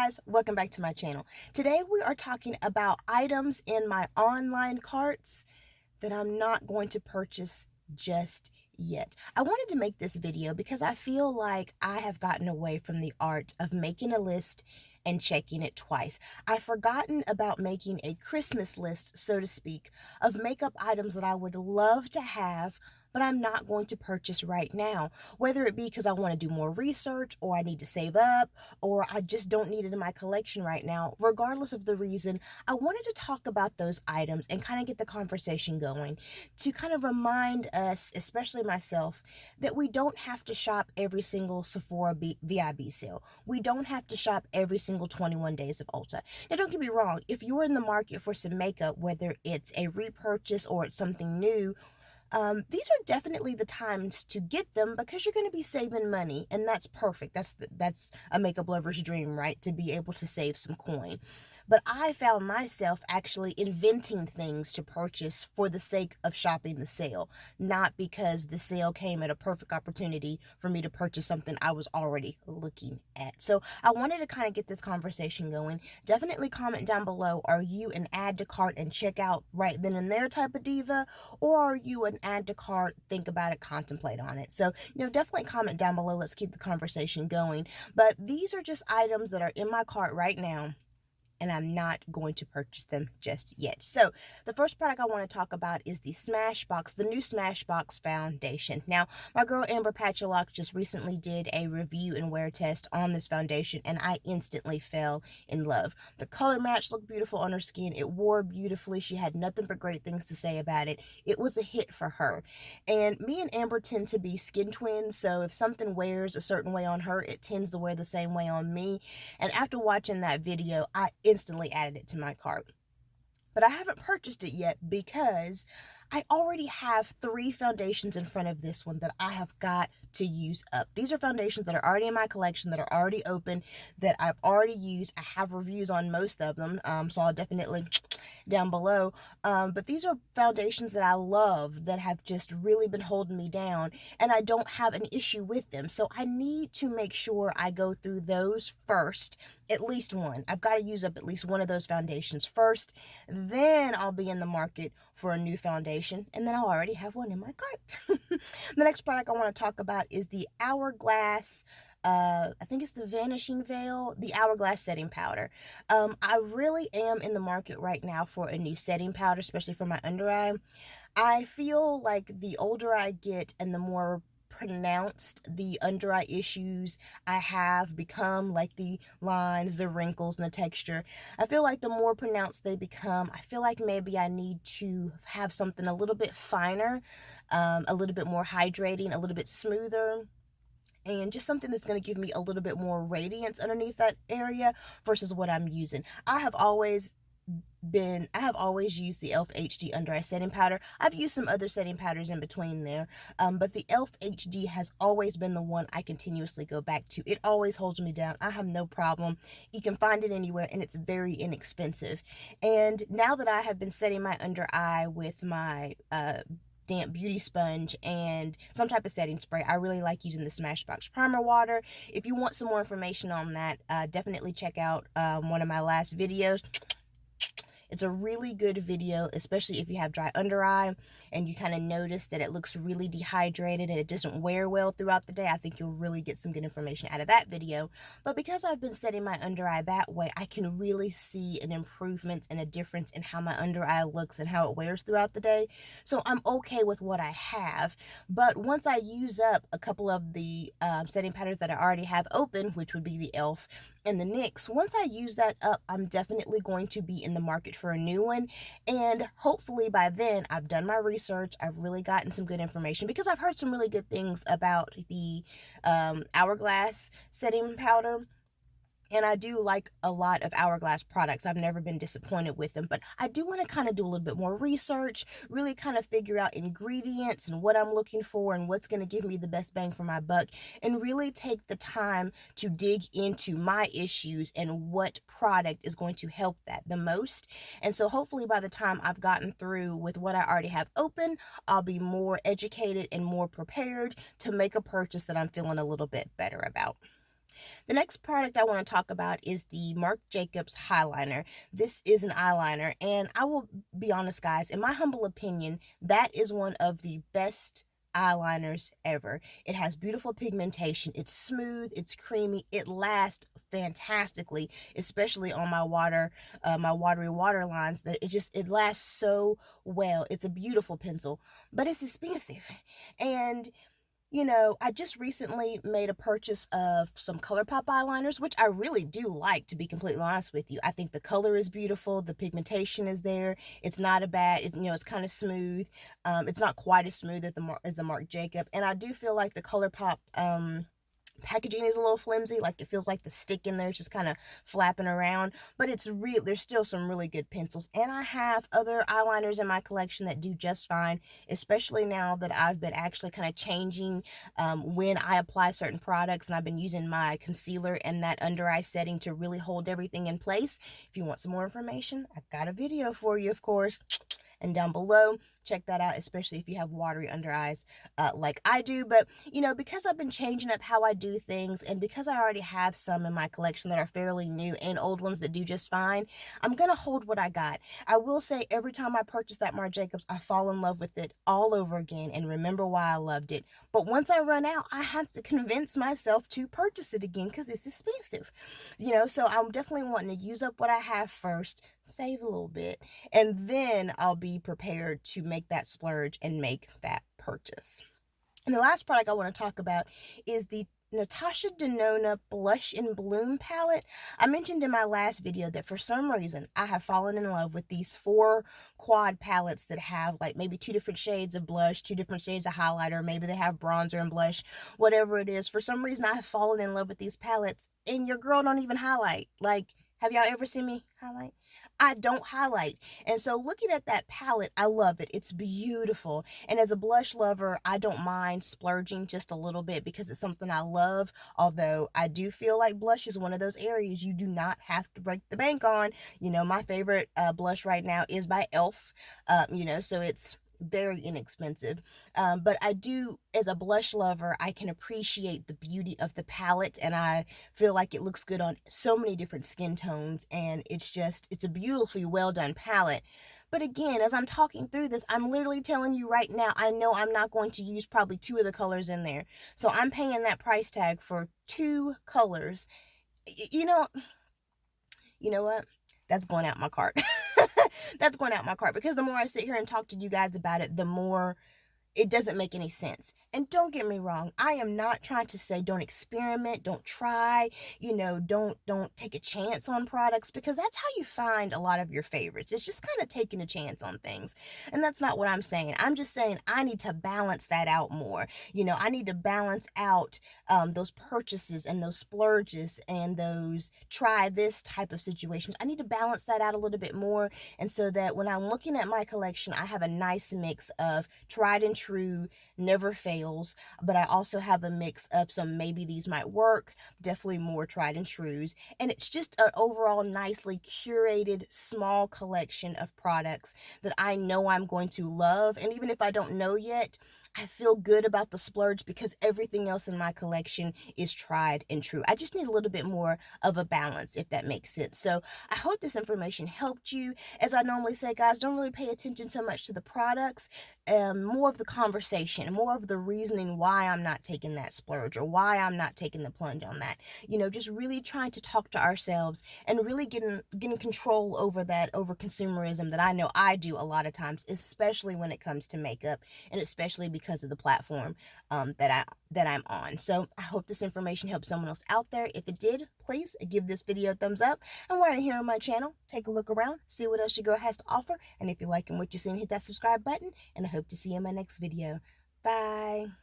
guys, welcome back to my channel. Today we are talking about items in my online carts that I'm not going to purchase just yet. I wanted to make this video because I feel like I have gotten away from the art of making a list and checking it twice. I've forgotten about making a Christmas list, so to speak, of makeup items that I would love to have, but I'm not going to purchase right now. Whether it be because I want to do more research, or I need to save up, or I just don't need it in my collection right now. Regardless of the reason, I wanted to talk about those items and kind of get the conversation going to kind of remind us, especially myself, that we don't have to shop every single Sephora VIB sale. We don't have to shop every single 21 days of Ulta. Now, don't get me wrong, if you're in the market for some makeup, whether it's a repurchase or it's something new, these are definitely the times to get them because you're going to be saving money, and that's perfect. That's a makeup lover's dream, right? To be able to save some coin. But I found myself actually inventing things to purchase for the sake of shopping the sale, not because the sale came at a perfect opportunity for me to purchase something I was already looking at. So I wanted to kind of get this conversation going. Definitely comment down below, are you an add to cart and check out right then and there type of diva, or are you an add to cart, think about it, contemplate on it? So, definitely comment down below. Let's keep the conversation going. But these are just items that are in my cart right now, and I'm not going to purchase them just yet. So the first product I want to talk about is the Smashbox, the new Smashbox foundation. Now, my girl Amber Pacholok just recently did a review and wear test on this foundation, and I instantly fell in love. The color match looked beautiful on her skin. It wore beautifully. She had nothing but great things to say about it. It was a hit for her. And me and Amber tend to be skin twins, so if something wears a certain way on her, it tends to wear the same way on me. And after watching that video, I instantly added it to my cart. But I haven't purchased it yet because I already have 3 foundations in front of this one that I have got to use up. These are foundations that are already in my collection, that are already open, that I've already used. I have reviews on most of them, so I'll definitely down below. But these are foundations that I love, that have just really been holding me down, and I don't have an issue with them. So I need to make sure I go through those first, at least one. I've got to use up at least one of those foundations first. Then I'll be in the market for a new foundation, and then I'll already have one in my cart. The next product I want to talk about is the Hourglass, I think it's the Vanishing Veil, the Hourglass setting powder. I really am in the market right now for a new setting powder, especially for my under eye. I feel like the older I get and the more pronounced the under eye issues I have become, like the lines, the wrinkles, and the texture. I feel like the more pronounced they become, I feel like maybe I need to have something a little bit finer, a little bit more hydrating, a little bit smoother, and just something that's going to give me a little bit more radiance underneath that area versus what I'm using. I have always used the e.l.f. HD under eye setting powder. I've used some other setting powders in between there, but the e.l.f. HD has always been the one I continuously go back to. It always holds me down. I have no problem. You can find it anywhere, and it's very inexpensive. And now that I have been setting my under eye with my damp beauty sponge and some type of setting spray, I really like using the Smashbox primer water. If you want some more information on that, definitely check out one of my last videos. It's a really good video, especially if you have dry under eye and you kind of notice that it looks really dehydrated and it doesn't wear well throughout the day. I think you'll really get some good information out of that video. But because I've been setting my under eye that way, I can really see an improvement and a difference in how my under eye looks and how it wears throughout the day. So I'm okay with what I have. But once I use up a couple of the setting powders that I already have open, which would be the e.l.f. and the NYX, once I use that up, I'm definitely going to be in the market for a new one. And hopefully by then I've done my research. I've really gotten some good information because I've heard some really good things about the Hourglass setting powder. And I do like a lot of Hourglass products. I've never been disappointed with them, but I do want to kind of do a little bit more research, really kind of figure out ingredients and what I'm looking for and what's going to give me the best bang for my buck, and really take the time to dig into my issues and what product is going to help that the most. And so hopefully by the time I've gotten through with what I already have open, I'll be more educated and more prepared to make a purchase that I'm feeling a little bit better about. The next product I want to talk about is the Marc Jacobs Highliner. This is an eyeliner, and I will be honest, guys, in my humble opinion, that is one of the best eyeliners ever. It has beautiful pigmentation. It's smooth, it's creamy, it lasts fantastically, especially on my watery water lines. That it lasts so well. It's a beautiful pencil, but it's expensive. And I just recently made a purchase of some ColourPop eyeliners, which I really do like, to be completely honest with you. I think the color is beautiful, the pigmentation is there. It's not a bad, it's kind of smooth. It's not quite as smooth as the Marc Jacob, and I do feel like the ColourPop packaging is a little flimsy, like it feels like the stick in there is just kind of flapping around, but there's still some really good pencils. And I have other eyeliners in my collection that do just fine, especially now that I've been actually kind of changing when I apply certain products, and I've been using my concealer and that under eye setting to really hold everything in place. If you want some more information, I've got a video for you, of course, and down below, check that out, especially if you have watery under eyes like I do. But because I've been changing up how I do things, and because I already have some in my collection that are fairly new and old ones that do just fine, I'm gonna hold what I got. I will say, every time I purchase that Marc Jacobs, I fall in love with it all over again and remember why I loved it. But once I run out, I have to convince myself to purchase it again because it's expensive. So I'm definitely wanting to use up what I have first, save a little bit, and then I'll be prepared to make that splurge and make that purchase. And the last product I want to talk about is the Natasha Denona Blush in Bloom palette. I mentioned in my last video that for some reason I have fallen in love with these 4 quad palettes that have like maybe 2 different shades of blush, 2 different shades of highlighter, maybe they have bronzer and blush, whatever it is. For some reason I have fallen in love with these palettes, and your girl don't even highlight. Like, have y'all ever seen me highlight? I don't highlight. And so looking at that palette, I love it. It's beautiful. And as a blush lover, I don't mind splurging just a little bit because it's something I love. Although I do feel like blush is one of those areas you do not have to break the bank on. My favorite blush right now is by e.l.f. So it's very inexpensive. But I do, as a blush lover, I can appreciate the beauty of the palette, and I feel like it looks good on so many different skin tones, and it's a beautifully well done palette. But again, as I'm talking through this, I'm literally telling you right now, I know I'm not going to use probably 2 of the colors in there. So I'm paying that price tag for 2 colors. You know what? That's going out my cart. That's going out my cart, because the more I sit here and talk to you guys about it, the more it doesn't make any sense. And don't get me wrong, I am not trying to say don't experiment, don't try, don't take a chance on products, because that's how you find a lot of your favorites. It's just kind of taking a chance on things. And that's not what I'm saying. I'm just saying I need to balance that out more. I need to balance out those purchases and those splurges and those try this type of situations. I need to balance that out a little bit more. And so that when I'm looking at my collection, I have a nice mix of tried and true, never fails, but I also have a mix of some maybe these might work, definitely more tried and trues, and it's just an overall nicely curated small collection of products that I know I'm going to love. And even if I don't know yet, I feel good about the splurge because everything else in my collection is tried and true. I just need a little bit more of a balance, if that makes sense. So I hope this information helped you. As I normally say, guys, don't really pay attention so much to the products, more of the conversation, more of the reasoning why I'm not taking that splurge or why I'm not taking the plunge on that. Just really trying to talk to ourselves and really getting control over consumerism that I know I do a lot of times, especially when it comes to makeup, and especially because of the platform that I'm on. So I hope this information helps someone else out there. If it did, please give this video a thumbs up. And while you're here on my channel, take a look around, see what else your girl has to offer. And if you're liking what you're seeing, hit that subscribe button. And I hope to see you in my next video. Bye.